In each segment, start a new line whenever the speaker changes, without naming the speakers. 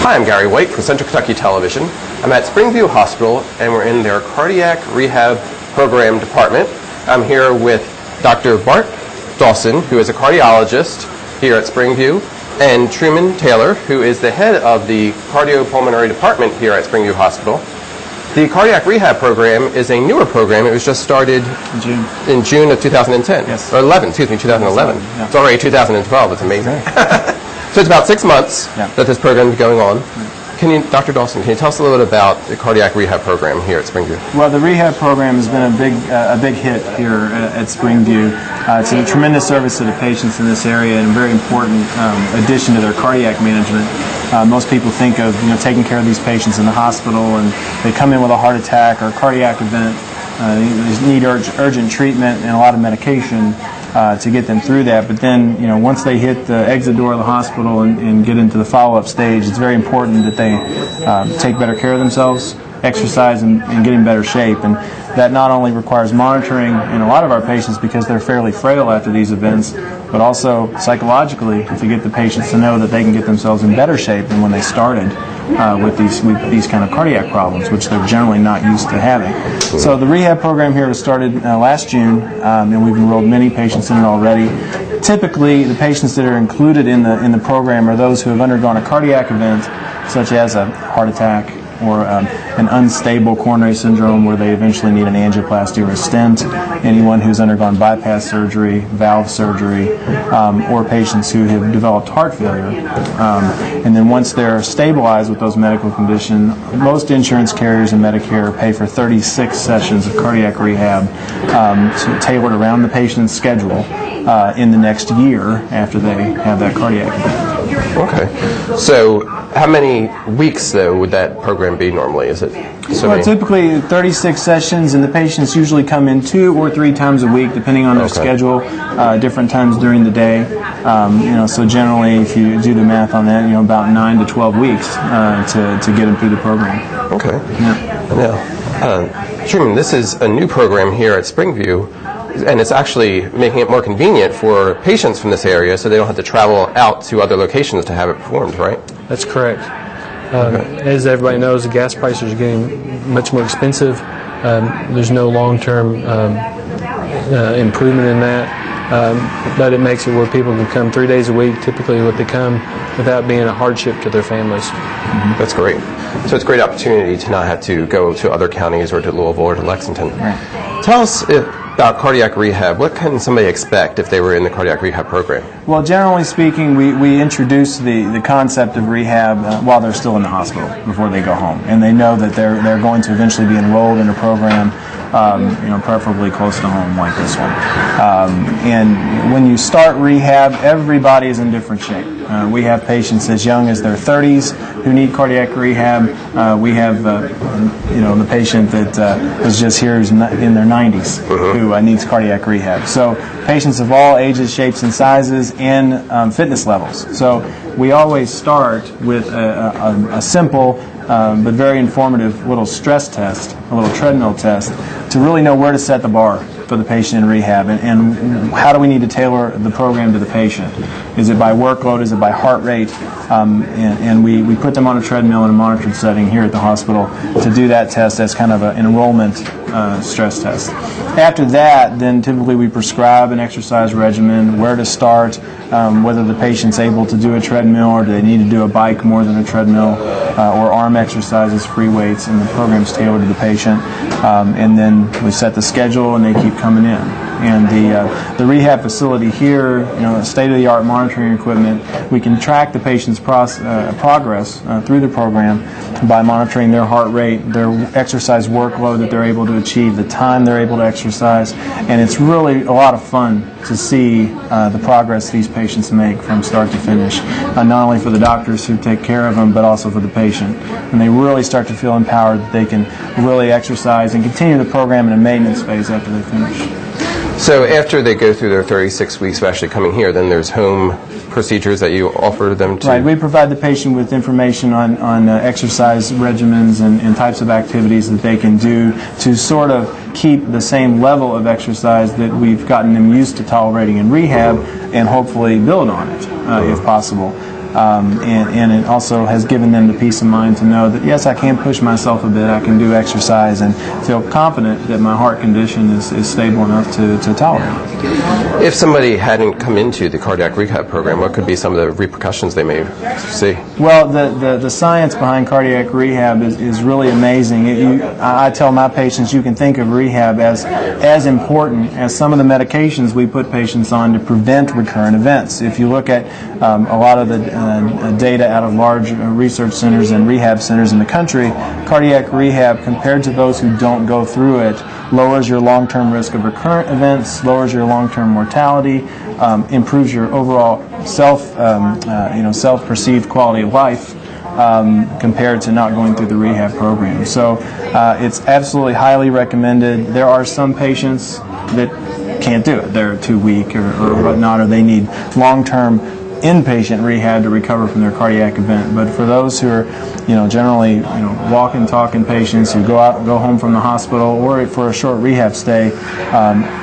Hi, I'm Gary White from Central Kentucky Television. I'm at Springview Hospital, and we're in their cardiac rehab program department. I'm here with Dr. Bart Dawson, who is a cardiologist here at Springview, and Truman Taylor, who is the head of the cardiopulmonary department here at Springview Hospital. The cardiac rehab program is a newer program. It was just started in June of 2010.
Yes.
Or 2011.
Yeah.
It's already 2012. It's amazing. So it's about 6 months that this program is going on. Dr. Dawson, can you tell us a little bit about the cardiac rehab program here at Springview?
Well, the rehab program has been a big hit here at Springview. It's a tremendous service to the patients in this area and a very important addition to their cardiac management. Most people think of taking care of these patients in the hospital, and they come in with a heart attack or a cardiac event. They need urgent treatment and a lot of medication to get them through that. But then, once they hit the exit door of the hospital and get into the follow-up stage, it's very important that they take better care of themselves, exercise, and get in better shape. And that not only requires monitoring in a lot of our patients because they're fairly frail after these events, but also psychologically to get the patients to know that they can get themselves in better shape than when they started with these kind of cardiac problems, which they're generally not used to having. So the rehab program here was started last June, and we've enrolled many patients in it already. Typically, the patients that are included in the program are those who have undergone a cardiac event, such as a heart attack or an unstable coronary syndrome where they eventually need an angioplasty or a stent, anyone who's undergone bypass surgery, valve surgery, or patients who have developed heart failure. And then once they're stabilized with those medical conditions, most insurance carriers and Medicare pay for 36 sessions of cardiac rehab tailored around the patient's schedule in the next year after they have that cardiac event.
Okay. So how many weeks, though, would that program be normally? Is it
typically 36 sessions, and the patients usually come in 2 or 3 times a week, depending on their schedule, different times during the day. So generally, if you do the math on that, about 9 to 12 weeks to get them through the program.
Okay. Now, Truman, this is a new program here at Springview, and it's actually making it more convenient for patients from this area so they don't have to travel out to other locations to have it performed, right?
That's correct. As everybody knows, the gas prices are getting much more expensive. There's no long-term improvement in that, but it makes it where people can come 3 days a week, typically what they come, without being a hardship to their families.
Mm-hmm. That's great. So it's a great opportunity to not have to go to other counties or to Louisville or to Lexington.
Right.
Tell us about cardiac rehab. What can somebody expect if they were in the cardiac rehab program?
Well, generally speaking, we introduce the concept of rehab while they're still in the hospital before they go home, and they know that they're going to eventually be enrolled in a program, preferably close to home like this one. And when you start rehab, everybody is in different shape. We have patients as young as their 30s who need cardiac rehab. We have the patient that was just here who's in their 90s who needs cardiac rehab. So patients of all ages, shapes, and sizes, and fitness levels. So we always start with a simple but very informative little stress test, a little treadmill test, to really know where to set the bar for the patient in rehab, and how do we need to tailor the program to the patient. Is it by workload? Is it by heart rate? And we put them on a treadmill in a monitored setting here at the hospital to do that test as kind of an enrollment stress test. After that, then typically we prescribe an exercise regimen, where to start, whether the patient's able to do a treadmill or do they need to do a bike more than a treadmill, or arm exercises, free weights, and the program's tailored to the patient. And then we set the schedule and they keep coming in. And the rehab facility here, state-of-the-art monitoring equipment, we can track the patient's progress through the program by monitoring their heart rate, their exercise workload that they're able to achieve, the time they're able to exercise, and it's really a lot of fun to see the progress these patients make from start to finish, not only for the doctors who take care of them, but also for the patient. And they really start to feel empowered that they can really exercise and continue the program in a maintenance phase after they finish.
So after they go through their 36 weeks of actually coming here, then there's home procedures that you offer them to?
Right. We provide the patient with information on exercise regimens and types of activities that they can do to sort of keep the same level of exercise that we've gotten them used to tolerating in rehab, and hopefully build on it if possible. and it also has given them the peace of mind to know that, yes, I can push myself a bit, I can do exercise, and feel confident that my heart condition is stable enough to tolerate it.
If somebody hadn't come into the cardiac rehab program, what could be some of the repercussions they may see?
Well, the science behind cardiac rehab is really amazing. I tell my patients you can think of rehab as important as some of the medications we put patients on to prevent recurrent events. If you look at a lot of the data out of large research centers and rehab centers in the country, cardiac rehab, compared to those who don't go through it, lowers your long-term risk of recurrent events, lowers your long-term mortality, improves your overall self-perceived quality of life compared to not going through the rehab program. So it's absolutely highly recommended. There are some patients that can't do it. They're too weak or whatnot, or they need long-term inpatient rehab to recover from their cardiac event. But for those who are, generally, walking, talking patients who go home from the hospital or for a short rehab stay,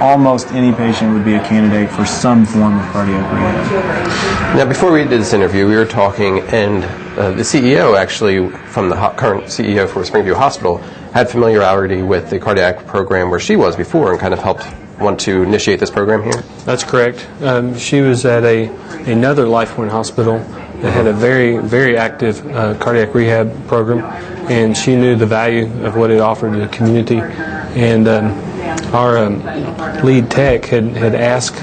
almost any patient would be a candidate for some form of cardiac rehab.
Now, before we did this interview, we were talking, and the CEO, actually, from the current CEO for Springview Hospital, had familiarity with the cardiac program where she was before and kind of helped want to initiate this program here?
That's correct. She was at another LifePoint hospital that had a very, very active cardiac rehab program, and she knew the value of what it offered to the community. And our lead tech had asked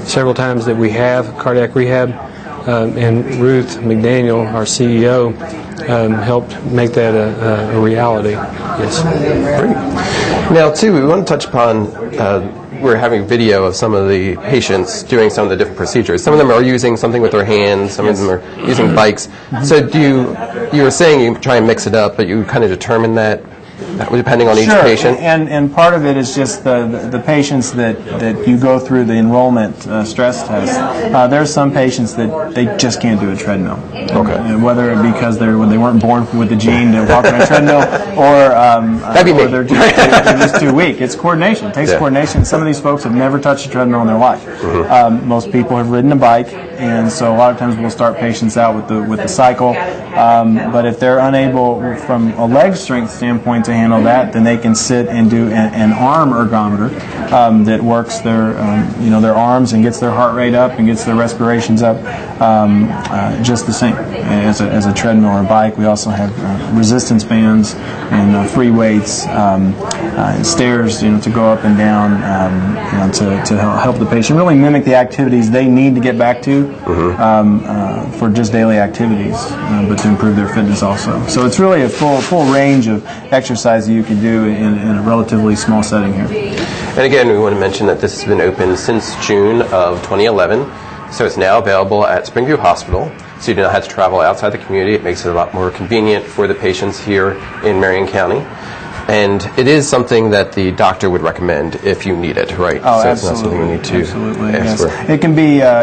several times that we have cardiac rehab, and Ruth McDaniel, our CEO, helped make that a reality. Yes.
Great. Now, too, we want to touch upon, we're having video of some of the patients doing some of the different procedures. Some of them are using something with their hands, some of them are using bikes. So you were saying you try and mix it up, but you kind of determine that depending on each patient?
And part of it is just the patients that you go through the enrollment stress test. There's some patients that they just can't do a treadmill.
Okay.
Whether it because they weren't born with the gene to walk on a treadmill, or they're just too weak. It's coordination. It takes coordination. Some of these folks have never touched a treadmill in their life. Mm-hmm. Most people have ridden a bike, and so a lot of times we'll start patients out with the cycle. But if they're unable, from a leg strength standpoint, to handle that, then they can sit and do an arm ergometer that works their arms and gets their heart rate up and gets their respirations up just the same as a treadmill or bike. We also have resistance bands and free weights, stairs, to go up and down, to help the patient really mimic the activities they need to get back to for just daily activities, but to improve their fitness also. So it's really a full range of exercise that you can do in a relatively small setting here.
And again, we want to mention that this has been open since June of 2011, so it's now available at Springview Hospital, so you do not have to travel outside the community. It makes it a lot more convenient for the patients here in Marion County. And it is something that the doctor would recommend if you need it, right?
Oh,
so
absolutely.
It's not something you need to ask
yes.
for.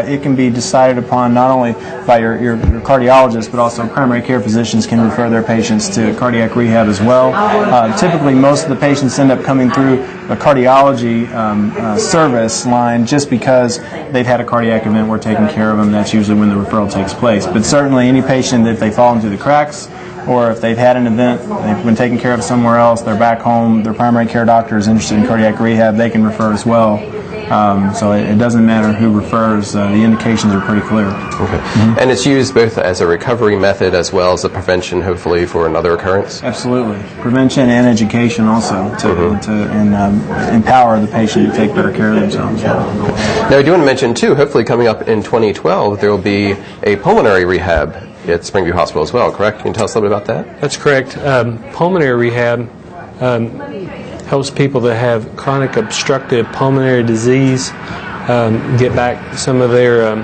It can be decided upon not only by your cardiologist, but also primary care physicians can refer their patients to cardiac rehab as well. Typically, most of the patients end up coming through a cardiology service line just because they've had a cardiac event, we're taking care of them. That's usually when the referral takes place. But certainly any patient, if they fall into the cracks, or if they've had an event, they've been taken care of somewhere else, they're back home, their primary care doctor is interested in cardiac rehab, they can refer as well. So it doesn't matter who refers, the indications are pretty clear.
Okay. Mm-hmm. And it's used both as a recovery method as well as a prevention, hopefully, for another occurrence?
Absolutely. Prevention and education also to empower the patient to take better care of themselves.
Now, I do want to mention, too, hopefully coming up in 2012, there will be a pulmonary rehab at Springview Hospital as well, correct? Can you tell us a little bit about that?
That's correct. Pulmonary rehab helps people that have chronic obstructive pulmonary disease get back some of their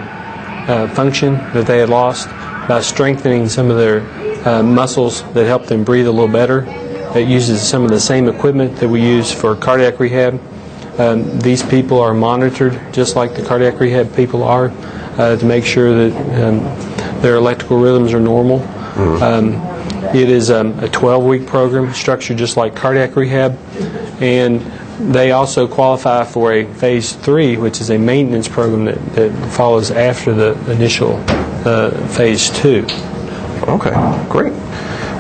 function that they had lost by strengthening some of their muscles that help them breathe a little better. It uses some of the same equipment that we use for cardiac rehab. These people are monitored just like the cardiac rehab people are to make sure that their electrical rhythms are normal. It is a 12-week program structured just like cardiac rehab, and they also qualify for a phase 3, which is a maintenance program that follows after the initial phase 2.
Okay, great.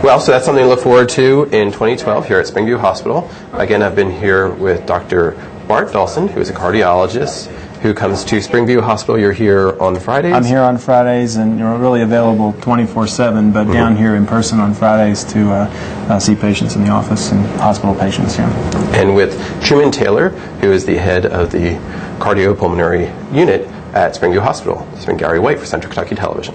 Well, so that's something to look forward to in 2012 here at Springview Hospital. Again, I've been here with Dr. Bart Dawson, who is a cardiologist who comes to Springview Hospital. You're here on Fridays?
I'm here on Fridays, and you're really available 24/7, but down here in person on Fridays to see patients in the office and hospital patients, yeah.
And with Truman Taylor, who is the head of the cardiopulmonary unit at Springview Hospital. It's been Gary White for Central Kentucky Television.